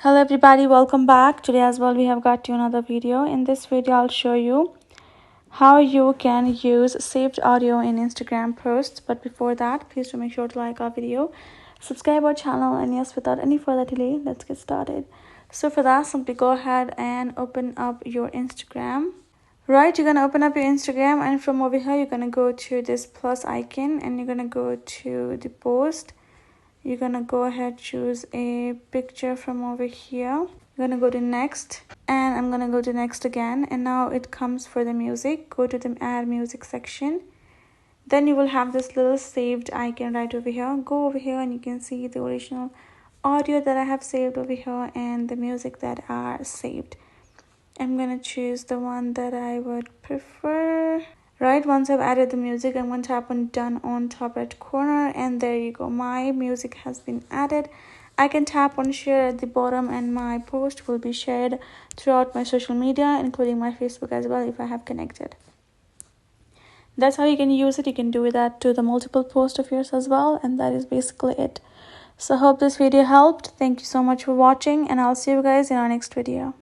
Hello everybody, welcome back. Today as well we have got you another video. In this video I'll show you how you can use saved audio in Instagram posts. But before that, please do make sure to like our video, subscribe our channel, and yes, without any further delay, let's get started. So for that, simply go ahead and open up your Instagram. Right, you're gonna open up your Instagram, and from over here you're gonna go to this plus icon and you're gonna go to the post. You're gonna go ahead, choose a picture from over here. You're gonna go to next, and I'm gonna go to next again, and now it comes for the music. Go to the add music section. Then you will have this little saved icon right over here. Go over here and you can see the original audio that I have saved over here and the music that are saved. I'm gonna choose the one that I would prefer. Right, once I've added the music, I'm going to tap on done on top right corner, and there you go, my music has been added. I can tap on share at the bottom and my post will be shared throughout my social media, including my Facebook as well if I have connected. That's how you can use it. You can do that to the multiple posts of yours as well, and that is basically it. So I hope this video helped. Thank you so much for watching, and I'll see you guys in our next video.